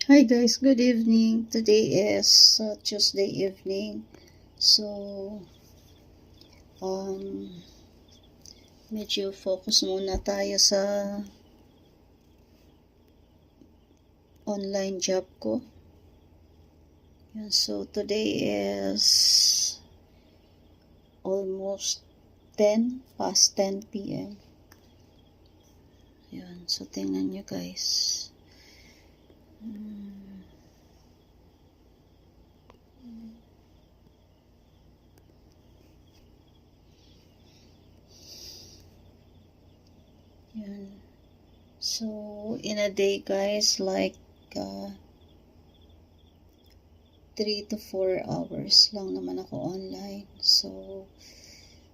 Hi guys, good evening. Today is Tuesday evening. So, um, medyo focus muna tayo sa online job ko. Yan, so, today is almost 10, past 10 p.m. Yan, so tingnan nyo guys. Yan. So, in a day guys, like 3 to 4 hours lang naman ako online. So,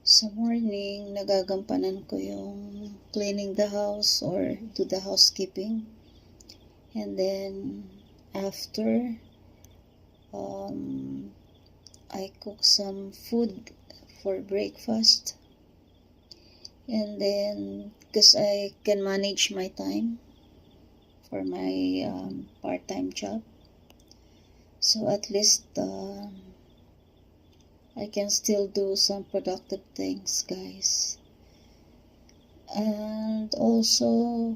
sa morning, nagagampanan ko yung cleaning the house or do the housekeeping. And then, after, I cook some food for breakfast. And then, because I can manage my time for my part-time job. So, at least, I can still do some productive things, guys. And also,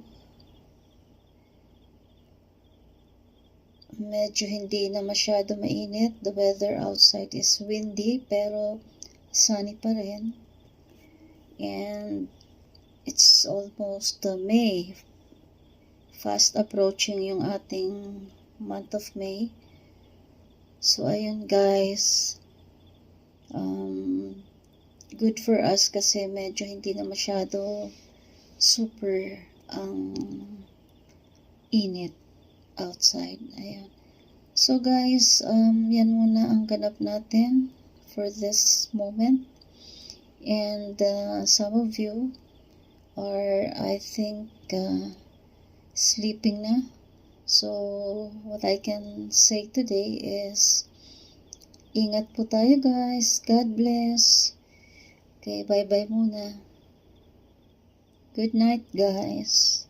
medyo hindi na masyado mainit. The weather outside is windy, pero sunny pa rin. And it's almost May. Fast approaching yung ating month of May. So, ayun guys. Good for us kasi medyo hindi na masyado super init outside. Ayan. So guys, yan muna ang ganap natin for this moment. And some of you are, I think, sleeping na. So, what I can say today is, ingat po tayo guys. God bless. Okay, bye-bye muna. Good night guys.